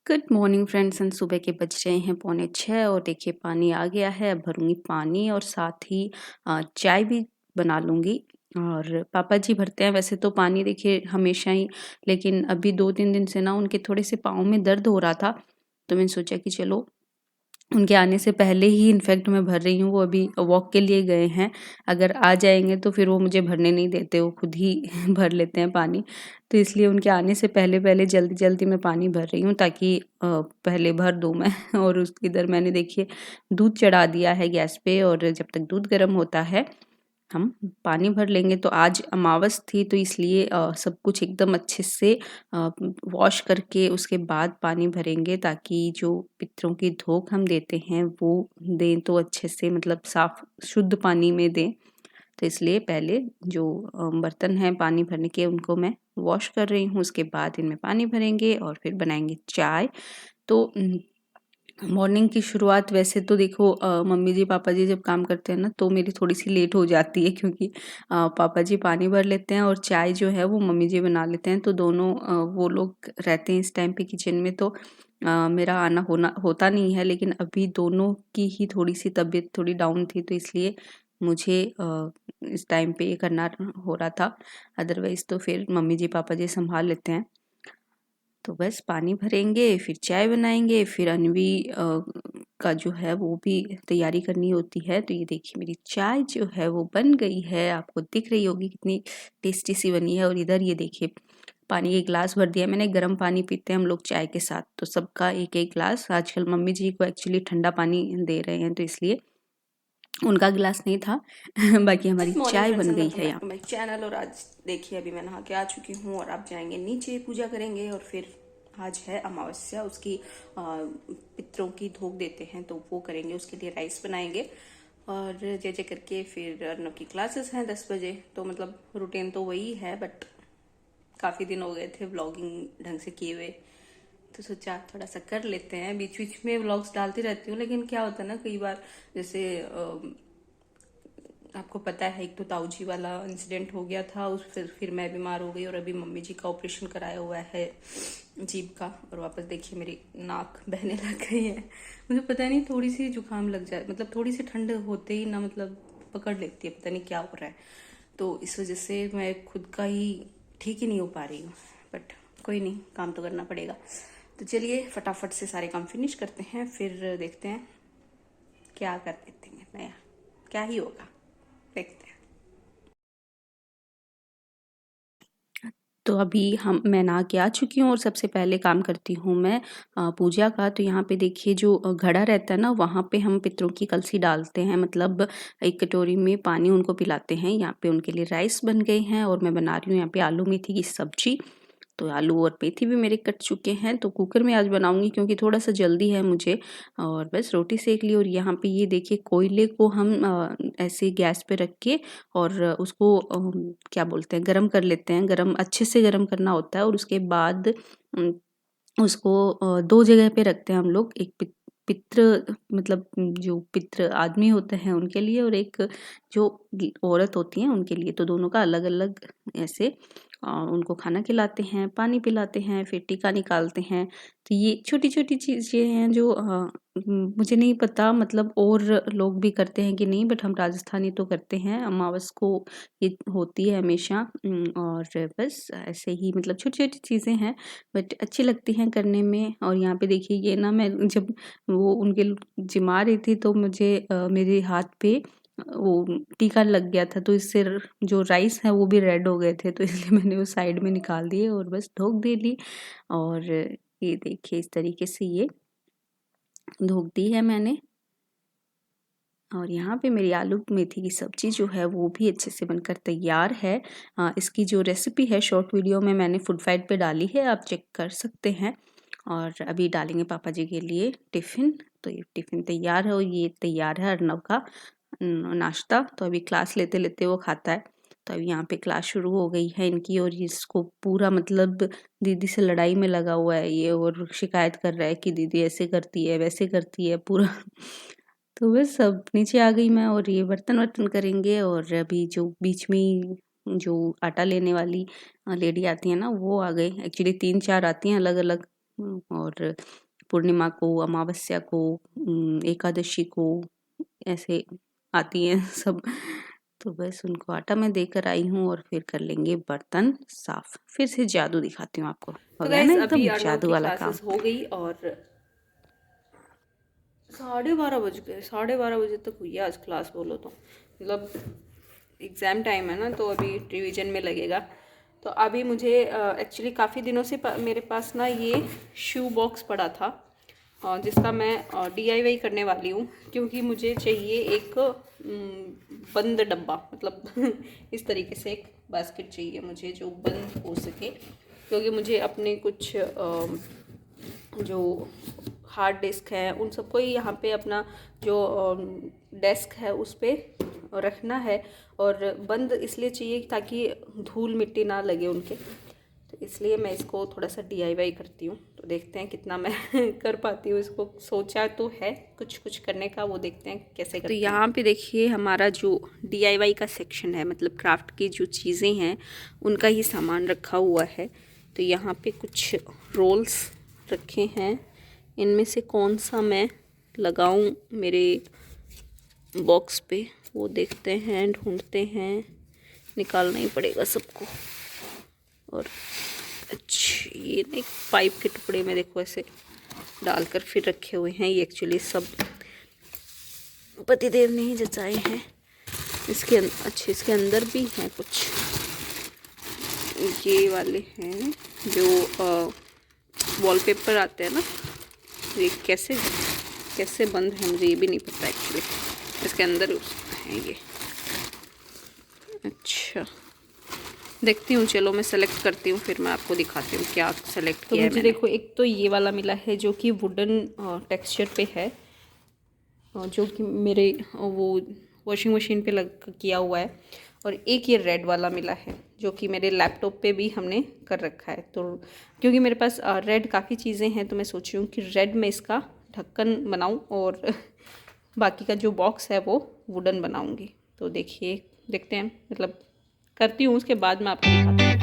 Good morning friends and सुबह के बज रहे हैं 5:45 और देखिए पानी आ गया है। अब भरूंगी पानी और साथ ही चाय भी बना लूंगी। और पापा जी भरते हैं वैसे तो पानी देखिए हमेशा ही, लेकिन अभी 2-3 दिन से ना उनके थोड़े से पाँव में दर्द हो रहा था, तो मैंने सोचा कि चलो उनके आने से पहले ही इनफैक्ट मैं भर रही हूँ। वो अभी वॉक के लिए गए हैं, अगर आ जाएँगे तो फिर वो मुझे भरने नहीं देते, वो खुद ही भर लेते हैं पानी। तो इसलिए उनके आने से पहले-पहले जल्दी-जल्दी मैं पानी भर रही हूँ ताकि पहले भर दूँ मैं। और उस इधर मैंने देखिए दूध चढ़ा दिया है गैस पे, और जब तक दूध गर्म होता है हम पानी भर लेंगे। तो आज अमावस थी तो इसलिए सब कुछ एकदम अच्छे से वॉश करके उसके बाद पानी भरेंगे, ताकि जो पितरों की धोक हम देते हैं वो दें तो अच्छे से, मतलब साफ शुद्ध पानी में दें। तो इसलिए पहले जो बर्तन हैं पानी भरने के उनको मैं वॉश कर रही हूँ, उसके बाद इनमें पानी भरेंगे और फिर बनाएंगे चाय। तो मॉर्निंग की शुरुआत वैसे तो देखो मम्मी जी पापा जी जब काम करते हैं ना तो मेरी थोड़ी-सी लेट हो जाती है, क्योंकि पापा जी पानी भर लेते हैं और चाय जो है वो मम्मी जी बना लेते हैं। तो दोनों वो लोग रहते हैं इस टाइम पे किचन में, तो मेरा आना होना होता नहीं है। लेकिन अभी दोनों की ही थोड़ी-सी तबीयत थोड़ी डाउन थी, तो इसलिए मुझे इस टाइम पे ये करना हो रहा था। अदरवाइज़ तो फिर मम्मी जी पापा जी सँभाल लेते हैं। तो बस पानी भरेंगे, फिर चाय बनाएँगे, फिर अनवी का जो है वो भी तैयारी करनी होती है। तो ये देखिए मेरी चाय जो है वो बन गई है, आपको दिख रही होगी कितनी टेस्टी सी बनी है। और इधर ये देखिए पानी 1 ग्लास भर दिया मैंने, गर्म पानी पीते हैं हम लोग चाय के साथ, तो सबका 1-1 ग्लास। आजकल मम्मी जी को एक्चुअली ठंडा पानी दे रहे हैं, तो इसलिए उनका गिलास नहीं था। बाकी हमारी गुड मॉर्निंग चाय फ्रेंड्स बन एंड गई वेलकम है बैक यहाँ टू माय पे। चैनल। और आज देखिए अभी मैं नहा के आ चुकी हूँ और आप जाएंगे नीचे पूजा करेंगे। और फिर आज है अमावस्या, उसकी पितरों की धोख देते हैं तो वो करेंगे, उसके लिए राइस बनाएंगे। और जय जय करके फिर अर्नव की क्लासेस हैं 10 बजे, तो मतलब रूटीन तो वही है, बट काफ़ी दिन हो गए थे व्लॉगिंग ढंग से किए हुए, तो सोचा थोड़ा सा कर लेते हैं। बीच बीच में व्लॉग्स डालती रहती हूँ, लेकिन क्या होता है ना, कई बार जैसे आपको पता है एक तो ताऊजी वाला इंसिडेंट हो गया था, उस फिर मैं बीमार हो गई, और अभी मम्मी जी का ऑपरेशन कराया हुआ है जीभ का। और वापस देखिए मेरी नाक बहने लग गई है। मुझे पता नहीं, थोड़ी सी जुकाम लग जाए, मतलब थोड़ी सी ठंड होते ही ना, मतलब पकड़ लेती है, पता नहीं क्या हो रहा है। तो इस वजह से मैं खुद का ही ठीक ही नहीं हो पा रही हूँ, बट कोई नहीं, काम तो करना पड़ेगा। तो चलिए फटाफट से सारे काम फिनिश करते हैं, फिर देखते हैं क्या कर देते हैं नया, क्या ही होगा, देखते हैं। तो अभी मैं नहा के आ चुकी हूँ और सबसे पहले काम करती हूँ मैं पूजा का। तो यहाँ पे देखिए जो घड़ा रहता है ना, वहाँ पे हम पितरों की कलसी डालते हैं, मतलब एक कटोरी में पानी उनको पिलाते हैं। यहाँ पे उनके लिए राइस बन गए हैं और मैं बना रही हूँ यहाँ पे आलू मेथी की सब्जी। तो आलू और मेथी भी मेरे कट चुके हैं, तो कुकर में आज बनाऊंगी क्योंकि थोड़ा सा जल्दी है मुझे। और बस रोटी सेक ली। और यहाँ पे ये देखिए कोयले को हम ऐसे गैस पे रख के और उसको क्या बोलते हैं, गरम कर लेते हैं। गरम अच्छे से गरम करना होता है, और उसके बाद अम, उसको 2 जगह पे रखते हैं हम लोग। एक पितृ मतलब जो पितृ आदमी होते हैं उनके लिए, और एक जो औरत होती हैं उनके लिए। तो दोनों का अलग-अलग ऐसे उनको खाना खिलाते हैं, पानी पिलाते हैं, फिर टीका निकालते हैं। तो ये छोटी-छोटी चीज़ें हैं जो मुझे नहीं पता मतलब और लोग भी करते हैं कि नहीं, बट हम राजस्थानी तो करते हैं। अमावस को ये होती है हमेशा। और बस ऐसे ही मतलब छोटी-छोटी चीज़ें हैं, बट अच्छी लगती हैं करने में। और यहाँ पे देखिए ये ना, मैं जब वो उनके जिमा रही थी तो मुझे मेरे हाथ पे वो टीका लग गया था, तो इससे जो राइस है वो भी रेड हो गए थे, तो इसलिए मैंने वो साइड में निकाल दिए और बस धोक दे ली। और ये देखिए इस तरीके से ये धोक दी है मैंने। और यहाँ पे मेरी आलू मेथी की सब्ज़ी जो है वो भी अच्छे से बनकर तैयार है। इसकी जो रेसिपी है शॉर्ट वीडियो में मैंने फूड फाइट पे डाली है, आप चेक कर सकते हैं। और अभी डालेंगे पापा जी के लिए टिफ़िन। तो ये टिफ़िन तैयार है और ये तैयार है अर्नव का नाश्ता। तो अभी क्लास लेते-लेते वो खाता है। तो अभी यहाँ पे क्लास शुरू हो गई है इनकी, और इसको पूरा मतलब दीदी से लड़ाई में लगा हुआ है ये, और शिकायत कर रहा है कि दीदी ऐसे करती है, वैसे करती है पूरा। तो बस अब नीचे आ गई मैं, और ये बर्तन-वर्तन करेंगे। और अभी जो बीच में ही जो आटा लेने वाली लेडी आती है ना, वो आ गई। एक्चुअली 3-4 आती हैं अलग-अलग, और पूर्णिमा को, अमावस्या को, एकादशी को ऐसे आती हैं सब। तो बस उनको आटा मैं देकर आई हूँ और फिर कर लेंगे बर्तन साफ। फिर से जादू दिखाती हूँ आपको, हो तो गया ना गाइस अभी एकदम अर्नव जादू की वाला काम। क्लासेस हो गई और 12:30 बज गए। 12:30 बजे तक हुई है आज क्लास, बोलो तो मतलब एग्ज़ाम टाइम है ना, तो अभी रिवीजन में लगेगा। तो अभी मुझे एक्चुअली काफ़ी दिनों से मेरे पास ना ये शू बॉक्स पड़ा था, जिसका मैं DIY करने वाली हूँ, क्योंकि मुझे चाहिए एक बंद डब्बा, मतलब इस तरीके से एक बास्केट चाहिए मुझे जो बंद हो सके, क्योंकि मुझे अपने कुछ जो हार्ड डिस्क है उन सबको ही यहाँ पे अपना जो डेस्क है उस पर रखना है, और बंद इसलिए चाहिए ताकि धूल मिट्टी ना लगे उनके। तो इसलिए मैं इसको थोड़ा सा DIY करती हूँ। तो देखते हैं कितना मैं कर पाती हूँ इसको। सोचा तो है कुछ कुछ करने का, वो देखते हैं कैसे करते हैं। तो यहाँ पे देखिए हमारा जो DIY का सेक्शन है, मतलब क्राफ्ट की जो चीज़ें हैं उनका ही सामान रखा हुआ है। तो यहाँ पे कुछ रोल्स रखे हैं, इनमें से कौन सा मैं लगाऊं मेरे बॉक्स पे वो देखते हैं, ढूंढते हैं, निकालना ही पड़ेगा सबको। और अच्छा ये एक पाइप के टुकड़े में देखो ऐसे डालकर फिर रखे हुए हैं। ये एक्चुअली सब पतिदेव ने ही जचाए हैं। इसके अच्छे इसके अंदर भी हैं कुछ, ये वाले हैं जो वॉलपेपर आते हैं ना, ये कैसे बंद है मुझे ये भी नहीं पता एक्चुअली। इसके अंदर है ये। अच्छा देखती हूँ, चलो मैं सेलेक्ट करती हूँ, फिर मैं आपको दिखाती हूँ क्या सेलेक्ट किया है। तो मुझे देखो एक तो ये वाला मिला है जो कि वुडन टेक्सचर पे है, जो कि मेरे वो वॉशिंग मशीन पे लग किया हुआ है। और एक ये रेड वाला मिला है जो कि मेरे लैपटॉप पे भी हमने कर रखा है। तो क्योंकि मेरे पास रेड काफ़ी चीज़ें हैं, तो मैं सोच रही हूँ कि रेड में इसका ढक्कन बनाऊँ और बाकी का जो बॉक्स है वो वुडन बनाऊँगी। तो देखिए देखते हैं, मतलब करती हूँ उसके बाद मैं आपको दिखाती हूँ।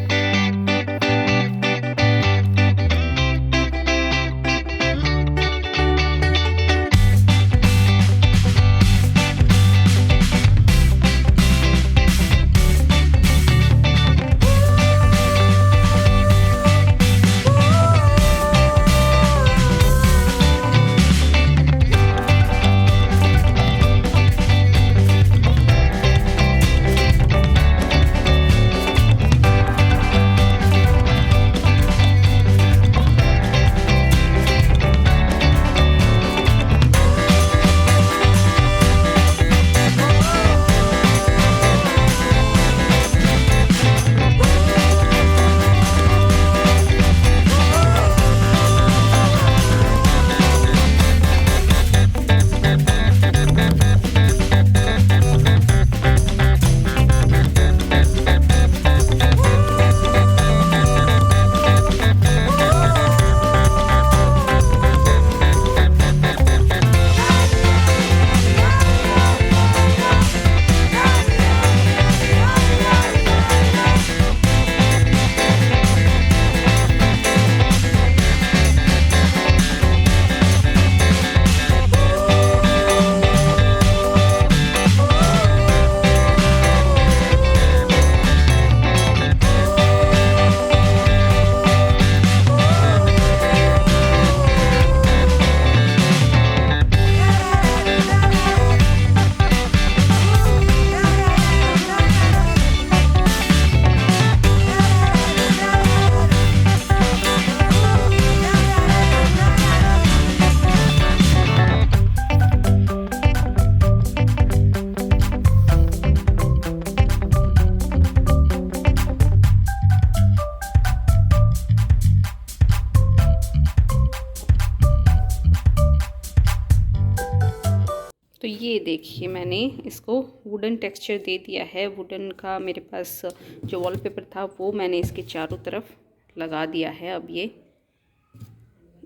तो ये देखिए मैंने इसको वुडन टेक्सचर दे दिया है। वुडन का मेरे पास जो वॉलपेपर था वो मैंने इसके चारों तरफ लगा दिया है। अब ये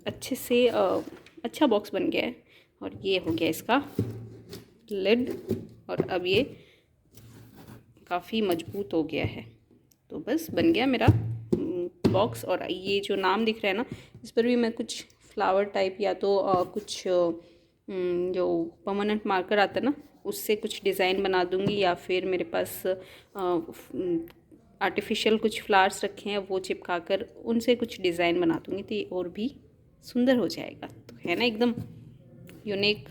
अच्छे से अच्छा बॉक्स बन गया है, और ये हो गया इसका लिड, और अब ये काफ़ी मजबूत हो गया है। तो बस बन गया मेरा बॉक्स। और ये जो नाम दिख रहा है ना, इस पर भी मैं कुछ फ्लावर टाइप या तो कुछ जो परमानेंट मार्कर आता है ना उससे कुछ डिज़ाइन बना दूँगी, या फिर मेरे पास आर्टिफिशियल कुछ फ्लावर्स रखे हैं वो चिपका कर उनसे कुछ डिज़ाइन बना दूँगी, तो ये और भी सुंदर हो जाएगा। तो है ना एकदम यूनिक।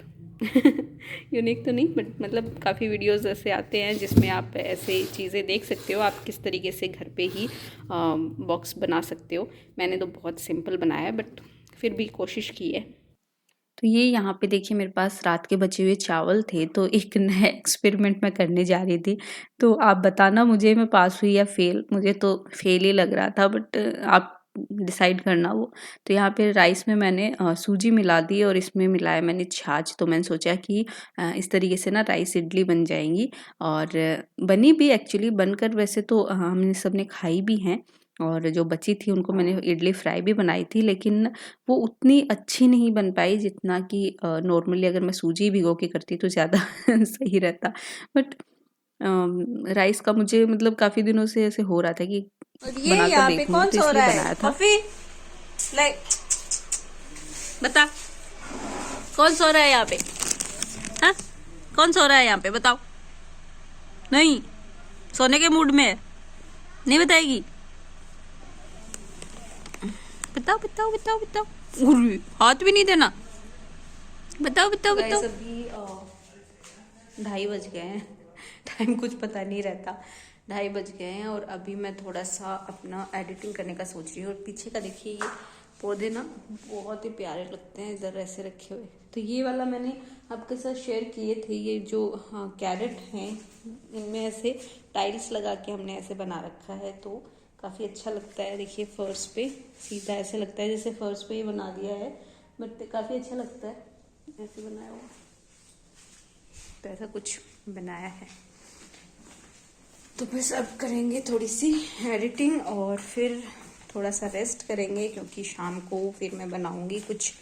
यूनिक तो नहीं बट मतलब काफ़ी वीडियोस ऐसे आते हैं जिसमें आप ऐसे चीज़ें देख सकते हो, आप किस तरीके से घर पे ही बॉक्स बना सकते हो। मैंने तो बहुत सिंपल बनाया है बट फिर भी कोशिश की है। तो ये यहाँ पे देखिए मेरे पास रात के बचे हुए चावल थे, तो एक नया एक्सपेरिमेंट मैं करने जा रही थी। तो आप बताना मुझे मैं पास हुई या फ़ेल? मुझे तो फ़ेल ही लग रहा था बट आप डिसाइड करना वो। तो यहाँ पे राइस में मैंने सूजी मिला दी और इसमें मिलाया मैंने छाछ। तो मैंने सोचा कि इस तरीके से ना राइस इडली बन जाएँगी और बनी भी एक्चुअली बनकर वैसे तो हमने सबने खाई भी हैं और जो बची थी उनको मैंने इडली फ्राई भी बनाई थी, लेकिन वो उतनी अच्छी नहीं बन पाई जितना कि नॉर्मली अगर मैं सूजी भिगो के करती तो ज़्यादा सही रहता। बट राइस का मुझे मतलब काफ़ी दिनों से ऐसे हो रहा था कि और ये बनाकर यहाँ पे देखूँगी, कौन तो सो इसलिए रहा है? बनाया था। कॉफी लाइक बता, कौन सो रहा है यहाँ पे? हाँ, कौन सो रहा है यहाँ पे बताओ? नहीं, सोने के मूड में है, नहीं बताएगी? बताओ बताओ बताओ बताओ। उर्र, हाथ भी नहीं देना। बताओ बताओ बताओ। अभी 2:30 बज गए हैं। टाइम कुछ पता नहीं रहता। 2:30 बज गए हैं और अभी मैं थोड़ा सा अपना एडिटिंग करने का सोच रही हूँ। और पीछे का देखिए ये पौधे ना बहुत ही प्यारे लगते हैं इधर ऐसे रखे हुए। तो ये वाला मैंने आपके साथ शेयर किए थे, ये जो कैरेट हैं इनमें ऐसे टाइल्स लगा के हमने ऐसे बना रखा है, तो काफ़ी अच्छा लगता है। देखिए फर्श पे सीधा ऐसे लगता है जैसे फर्श पे ही बना दिया है, बट काफ़ी अच्छा लगता है ऐसे बनाया हुआ। तो ऐसा कुछ बनाया है। तो बस अब करेंगे थोड़ी सी एडिटिंग और फिर थोड़ा सा रेस्ट करेंगे, क्योंकि शाम को फिर मैं बनाऊंगी कुछ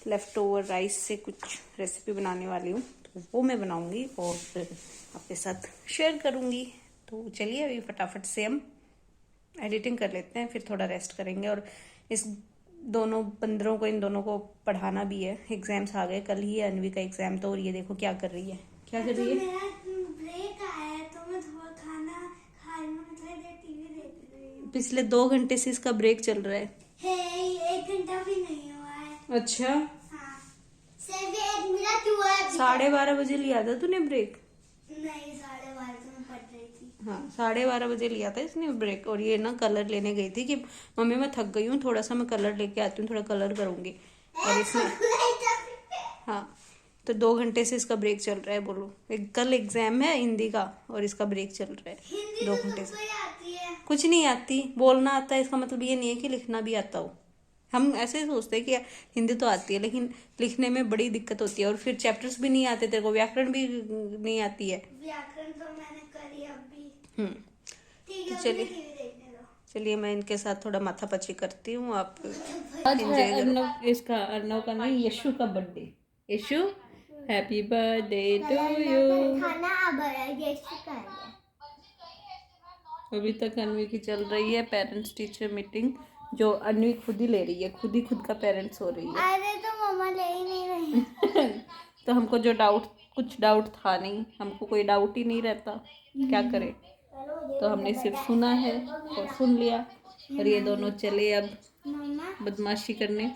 लेफ़्ट ओवर राइस से कुछ रेसिपी बनाने वाली हूँ, तो वो मैं बनाऊंगी और फिर आपके साथ शेयर करूँगी। तो चलिए अभी फटाफट से हम एडिटिंग कर लेते हैं, फिर थोड़ा रेस्ट करेंगे। और इस दोनों बंदरों को, इन दोनों को पढ़ाना भी है। एग्जाम्स आ गए, कल ही है अनवी का एग्जाम। तो और ये देखो क्या कर रही है, क्या कर रही है? मेरा ब्रेक आया है तो मैं थोड़ा खाना खाने में थोड़ी देर टीवी देख रही हूँ। पिछले 2 घंटे से इसका ब्रेक चल रहा है। हे 1 घंटा भी नहीं हुआ है। अच्छा, हाँ, सिर्फ 1 मिनट हुआ है अभी तक। 12:30 बजे लिया था तूने ब्रेक? नहीं, 12:30 तो मैं पढ़ रही थी। हाँ, 12:30 बजे लिया था इसने ब्रेक। और ये ना कलर लेने गई थी कि मम्मी मैं थक गई हूँ, थोड़ा सा मैं कलर लेके आती हूँ, थोड़ा कलर करूंगी। और इसने हाँ, तो 2 घंटे से इसका ब्रेक चल रहा है। बोलो, कल एग्जाम है हिंदी का और इसका ब्रेक चल रहा है हिंदी 2 तो घंटे से। तुमको ही आती है। कुछ नहीं आती, बोलना आता है, इसका मतलब ये नहीं है कि लिखना भी आता हो। हम ऐसे ही सोचते हैं कि हिंदी तो आती है, लेकिन लिखने में बड़ी दिक्कत होती है। और फिर चैप्टर्स भी नहीं आते, तेरे को व्याकरण भी नहीं आती है। व्याकरण तो मैंने करी अभी। ठीक तो है, चलिए टीवी देखने दो। चलिए मैं इनके साथ थोड़ा माथापच्ची करती हूँ। आप आज है एंजॉय करो। अर्नव, इसका अर्नव का नहीं, यशु का birthday. Yashu, happy birthday to you. खाना अब ये का है। अभी तक अनवी की चल रही है पेरेंट्स टीचर मीटिंग, जो अनवी खुद ही ले रही है, खुद का पेरेंट्स हो रही है। अरे तो मम्मा ले ही नहीं रही। तो हमको जो कुछ डाउट था नहीं, हमको कोई डाउट ही नहीं रहता, क्या करें। तो हमने सिर्फ सुना है और सुन लिया। और ये दोनों चले अब मम्मा बदमाशी करने।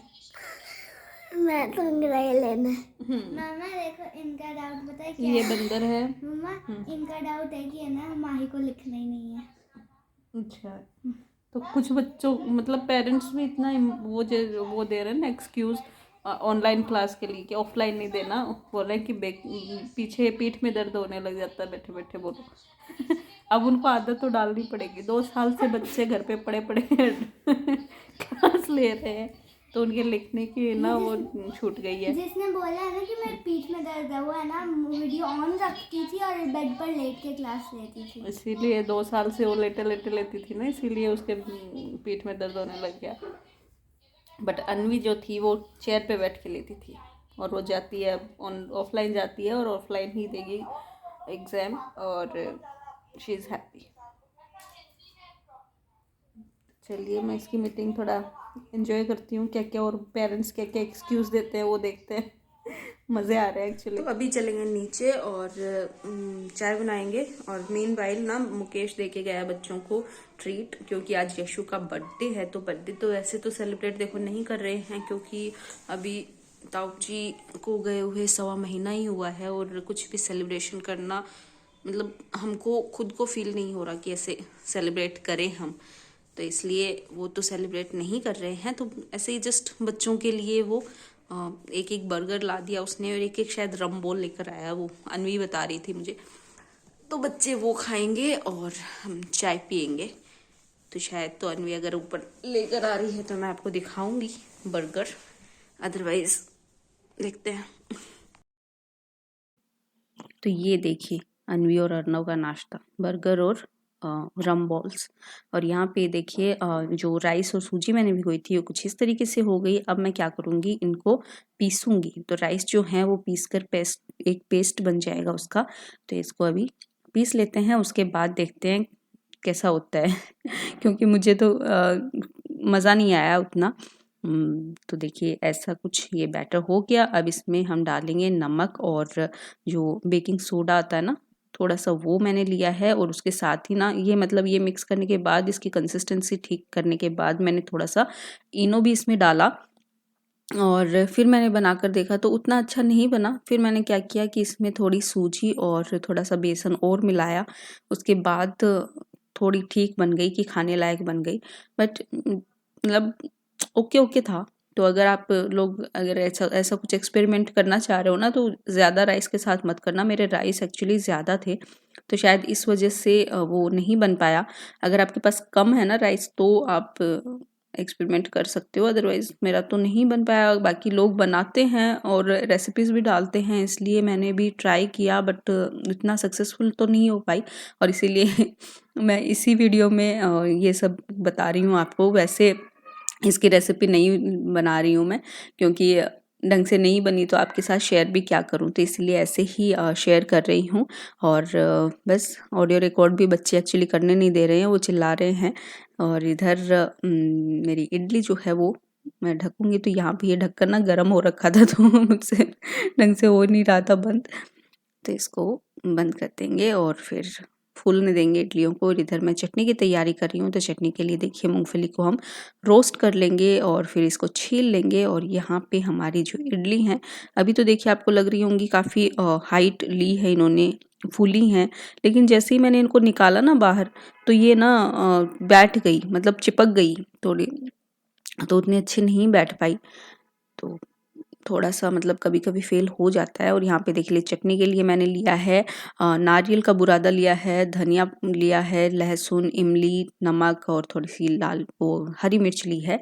मैं तो अंग्रेजी लेना। मामा देखो, इनका डाउट पता है क्या ये है? बंदर है। मम्मा इनका डाउट है कि है ना माही को लिखना ही नहीं है। अच्छा, तो कुछ बच्चों मतलब पेरेंट्स भी इतना वो दे रहे हैं ना एक्सक्यूज ऑनलाइन क्लास के लिए, कि ऑफलाइन नहीं देना। बोल रहे हैं कि पीछे पीठ में दर्द होने लग जाता है बैठे बैठे। बोलो अब उनको आदत तो डालनी पड़ेगी। 2 साल से बच्चे घर पे पड़े पड़े क्लास ले रहे हैं, तो उनके लिखने की ना वो छूट गई है। जिसने बोला है ना कि मेरे पीठ में दर्द है, वो है ना वीडियो ऑन रखती थी और बेड पर लेट के क्लास लेती थी। इसीलिए 2 साल से वो लेटे लेटे लेती थी ना, इसीलिए उसके पीठ में दर्द होने लग गया। बट अनवी जो थी वो चेयर पे बैठ के लेती थी, और वो जाती है अब ऑफलाइन जाती है और ऑफलाइन ही देगी एग्ज़ाम, और शी इज़ हैप्पी। चलिए मैं इसकी मीटिंग थोड़ा एंजॉय करती हूँ क्या क्या, और पेरेंट्स क्या क्या एक्सक्यूज़ देते हैं वो देखते हैं। मज़े आ रहे हैं एक्चुअली। तो अभी चलेंगे नीचे और चाय बनाएंगे। और मीन वाइल ना मुकेश देके गया बच्चों को ट्रीट, क्योंकि आज यशु का बर्थडे है। तो बर्थडे तो ऐसे तो सेलिब्रेट देखो नहीं कर रहे हैं, क्योंकि अभी ताऊ जी को गए हुए 1.25 महीना ही हुआ है, और कुछ भी सेलिब्रेशन करना मतलब हमको खुद को फील नहीं हो रहा कि ऐसे सेलिब्रेट करें हम। तो इसलिए वो तो सेलिब्रेट नहीं कर रहे हैं। तो ऐसे ही जस्ट बच्चों के लिए वो एक एक बर्गर ला दिया उसने, और एक एक शायद रम बोल लेकर आया, वो अनवी बता रही थी मुझे। तो बच्चे वो खाएंगे और हम चाय पियेंगे। तो शायद तो अनवी अगर ऊपर लेकर आ रही है तो मैं आपको दिखाऊंगी बर्गर, अदरवाइज देखते हैं। तो ये देखिए अनवी और अर्नव का नाश्ता, बर्गर और रम बॉल्स। और यहाँ पे देखिए जो राइस और सूजी मैंने भिगोई थी वो कुछ इस तरीके से हो गई। अब मैं क्या करूँगी, इनको पीसूँगी। तो राइस जो है वो पीस कर एक पेस्ट बन जाएगा उसका। तो इसको अभी पीस लेते हैं, उसके बाद देखते हैं कैसा होता है क्योंकि मुझे तो मज़ा नहीं आया उतना। तो देखिए ऐसा कुछ ये बैटर हो गया। अब इसमें हम डालेंगे नमक और जो बेकिंग सोडा आता है ना, थोड़ा सा वो मैंने लिया है। और उसके साथ ही ना ये मतलब ये मिक्स करने के बाद, इसकी कंसिस्टेंसी ठीक करने के बाद मैंने थोड़ा सा इनो भी इसमें डाला। और फिर मैंने बनाकर देखा तो उतना अच्छा नहीं बना। फिर मैंने क्या किया कि इसमें थोड़ी सूजी और थोड़ा सा बेसन और मिलाया। उसके बाद थोड़ी ठीक बन गई कि खाने लायक बन गई। बट मतलब ओके ओके था। तो अगर आप लोग अगर ऐसा ऐसा कुछ एक्सपेरिमेंट करना चाह रहे हो ना, तो ज़्यादा राइस के साथ मत करना। मेरे राइस एक्चुअली ज़्यादा थे, तो शायद इस वजह से वो नहीं बन पाया। अगर आपके पास कम है ना राइस, तो आप एक्सपेरिमेंट कर सकते हो, अदरवाइज़ मेरा तो नहीं बन पाया। बाकी लोग बनाते हैं और रेसिपीज़ भी डालते हैं, इसलिए मैंने भी ट्राई किया, बट इतना सक्सेसफुल तो नहीं हो पाई। और इसीलिए मैं इसी वीडियो में ये सब बता रही हूँ आपको। वैसे इसकी रेसिपी नहीं बना रही हूँ मैं, क्योंकि ढंग से नहीं बनी तो आपके साथ शेयर भी क्या करूँ, तो इसलिए ऐसे ही शेयर कर रही हूँ। और बस ऑडियो रिकॉर्ड भी बच्चे एक्चुअली करने नहीं दे रहे हैं, वो चिल्ला रहे हैं। और इधर मेरी इडली जो है वो मैं ढकूँगी। तो यहाँ पे ये ढक्कन ना गर्म हो रखा था, तो मुझसे ढंग से हो नहीं रहा था बंद। तो इसको बंद कर देंगे और फिर फूलने देंगे इडलियों को। और इधर मैं चटनी की तैयारी कर रही हूँ। तो चटनी के लिए देखिए मूंगफली को हम रोस्ट कर लेंगे और फिर इसको छील लेंगे। और यहाँ पे हमारी जो इडली हैं, अभी तो देखिए आपको लग रही होंगी काफ़ी हाइट ली है इन्होंने, फूली हैं। लेकिन जैसे ही मैंने इनको निकाला ना बाहर, तो ये ना बैठ गई, मतलब चिपक गई थोड़ी, तो उतनी अच्छी नहीं बैठ पाई। तो थोड़ा सा मतलब कभी कभी फेल हो जाता है। और यहाँ पे देख लीजिए चटनी के लिए मैंने लिया है नारियल का बुरादा लिया है, धनिया लिया है, लहसुन, इमली, नमक और थोड़ी सी लाल वो हरी मिर्च ली है।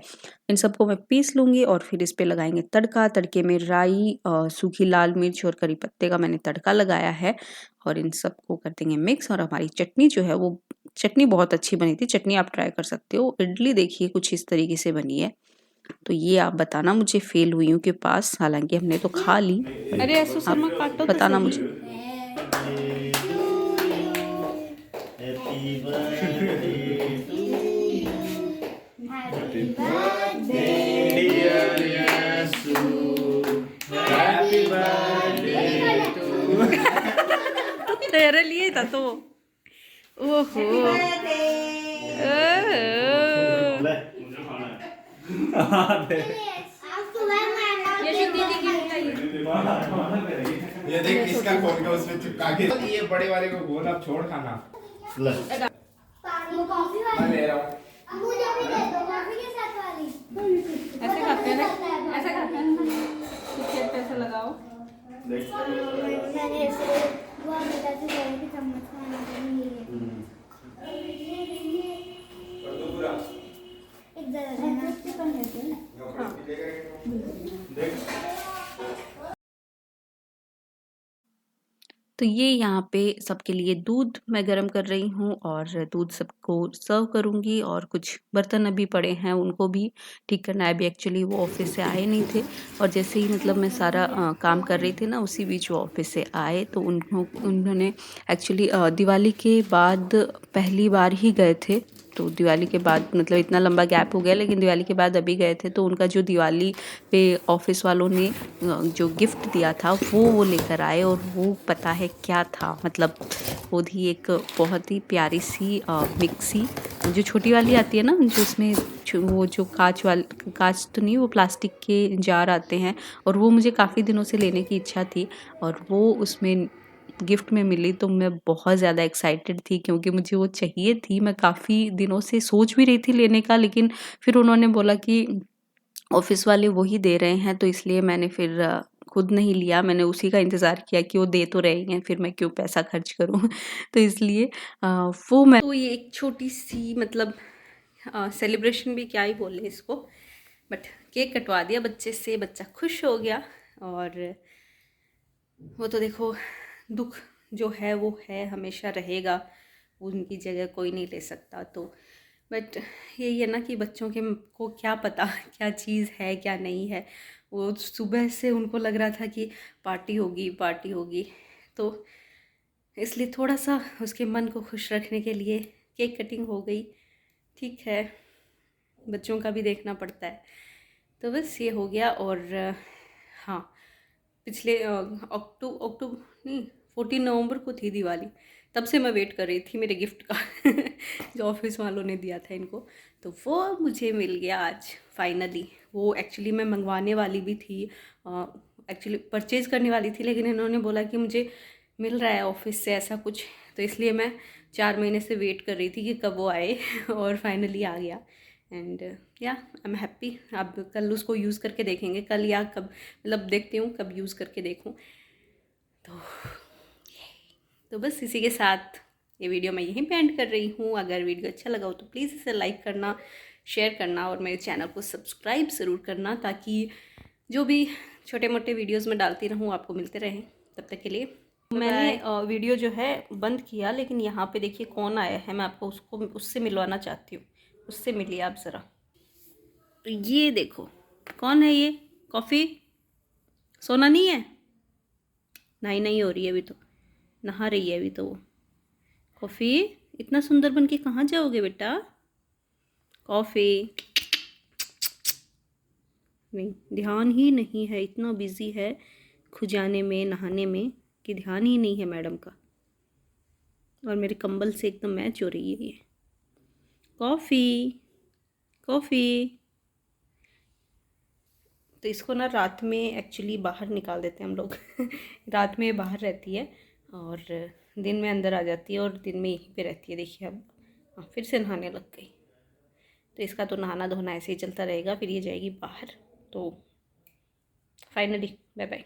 इन सबको मैं पीस लूँगी और फिर इस पे लगाएंगे तड़का। तड़के में राई, सूखी लाल मिर्च और करी पत्ते का मैंने तड़का लगाया है। और इन सबको कर देंगे मिक्स। और हमारी चटनी जो है वो चटनी बहुत अच्छी बनी थी। चटनी आप ट्राई कर सकते हो। इडली देखिए कुछ इस तरीके से बनी है। तो ये आप बताना मुझे फेल हुई हूँ के पास, हालांकि हमने तो खा ली। अरे ऐसो शर्मा काटो तो बताना सही। मुझे। Happy birthday to you. Happy birthday. Dear Yasu. Happy birthday to तेरे लिए था तो। ओहो। ये देख किसका खोल के उसमें चिपका के ये बड़े वाले को बोल अब छोड़ खाना। पानी कॉफी वाली मैं ले रहा हूँ। अब मुझे भी दे दो कॉफी के साथ वाली। ऐसे खाते हैं ना, ऐसे खाते हैं ना। टिकट पैसे लगाओ। मैंने ऐसे वो बेटा से बोला कि चम्मच खाना चाहिए। एक जरा देना कम लेते हैं। तो ये यहाँ पे सबके लिए दूध मैं गर्म कर रही हूँ और दूध सबको सर्व करूँगी। और कुछ बर्तन अभी पड़े हैं उनको भी ठीक करना है। अभी एक्चुअली वो ऑफिस से आए नहीं थे, और जैसे ही मतलब मैं सारा काम कर रही थी ना, उसी बीच वो ऑफिस से आए। तो उन्होंने एक्चुअली दिवाली के बाद पहली बार ही गए थे तो दिवाली के बाद मतलब इतना लंबा गैप हो गया, लेकिन दिवाली के बाद अभी गए थे, तो उनका जो दिवाली पे ऑफिस वालों ने जो गिफ्ट दिया था वो लेकर आए, और वो पता है क्या था, मतलब वो थी एक बहुत ही प्यारी सी मिक्सी, जो छोटी वाली आती है ना, जो उसमें वो जो कांच तो नहीं, वो प्लास्टिक के जार आते हैं, और वो मुझे काफ़ी दिनों से लेने की इच्छा थी, और वो उसमें गिफ्ट में मिली तो मैं बहुत ज़्यादा एक्साइटेड थी, क्योंकि मुझे वो चाहिए थी। मैं काफ़ी दिनों से सोच भी रही थी लेने का, लेकिन फिर उन्होंने बोला कि ऑफ़िस वाले वो ही दे रहे हैं, तो इसलिए मैंने फिर खुद नहीं लिया। मैंने उसी का इंतज़ार किया कि वो दे तो रहे ही हैं, फिर मैं क्यों पैसा खर्च करूँ। तो इसलिए वो मैं तो ये एक छोटी-सी मतलब सेलिब्रेशन भी क्या ही बोलें इसको, बट केक कटवा दिया बच्चे से, बच्चा खुश हो गया। और वो तो देखो, दुख जो है वो है, हमेशा रहेगा, उनकी जगह कोई नहीं ले सकता। तो बट यही है ना कि बच्चों के को क्या पता क्या चीज़ है क्या नहीं है। वो सुबह से उनको लग रहा था कि पार्टी होगी पार्टी होगी, तो इसलिए थोड़ा सा उसके मन को खुश रखने के लिए केक कटिंग हो गई। ठीक है, बच्चों का भी देखना पड़ता है। तो बस ये हो गया। और हाँ, पिछले अक्टूबर नहीं 14 नवंबर को थी दिवाली, तब से मैं वेट कर रही थी मेरे गिफ्ट का जो ऑफिस वालों ने दिया था इनको, तो वो मुझे मिल गया आज फाइनली। वो एक्चुअली मैं मंगवाने वाली भी थी, एक्चुअली परचेज़ करने वाली थी, लेकिन इन्होंने बोला कि मुझे मिल रहा है ऑफिस से ऐसा कुछ, तो इसलिए मैं 4 महीने से वेट कर रही थी कि कब वो आए और फाइनली आ गया। एंड या आई एम हैप्पी। अब कल उसको यूज़ करके देखेंगे, कल या कब, मतलब देखती हूँ कब यूज़ करके देखूँ। तो बस इसी के साथ ये वीडियो मैं यहीं पे एंड कर रही हूँ। अगर वीडियो अच्छा लगा हो तो प्लीज़ इसे लाइक करना, शेयर करना, और मेरे चैनल को सब्सक्राइब ज़रूर करना, ताकि जो भी छोटे मोटे वीडियोज़ मैं डालती रहूँ आपको मिलते रहें। तब तक के लिए मैंने वीडियो जो है बंद किया, लेकिन यहाँ पे देखिए कौन आया है, मैं आपको उससे मिलवाना चाहती हूँ। उससे मिलिए आप ज़रा। तो ये देखो कौन है ये। कॉफ़ी सोना नहीं है, नहीं हो रही है अभी, तो नहा रही है अभी तो वो। कॉफ़ी इतना सुंदर बन के कहाँ जाओगे बेटा। कॉफ़ी नहीं, ध्यान ही नहीं है, इतना बिजी है खुजाने में नहाने में कि ध्यान ही नहीं है मैडम का। और मेरे कंबल से एकदम मैच हो रही है ये। कॉफ़ी तो इसको ना रात में एक्चुअली बाहर निकाल देते हैं हम लोग रात में बाहर रहती है और दिन में अंदर आ जाती है, और दिन में यहीं पे रहती है। देखिए अब फिर से नहाने लग गई, तो इसका तो नहाना धोना ऐसे ही चलता रहेगा। फिर ये जाएगी बाहर। तो फाइनली बाय बाय।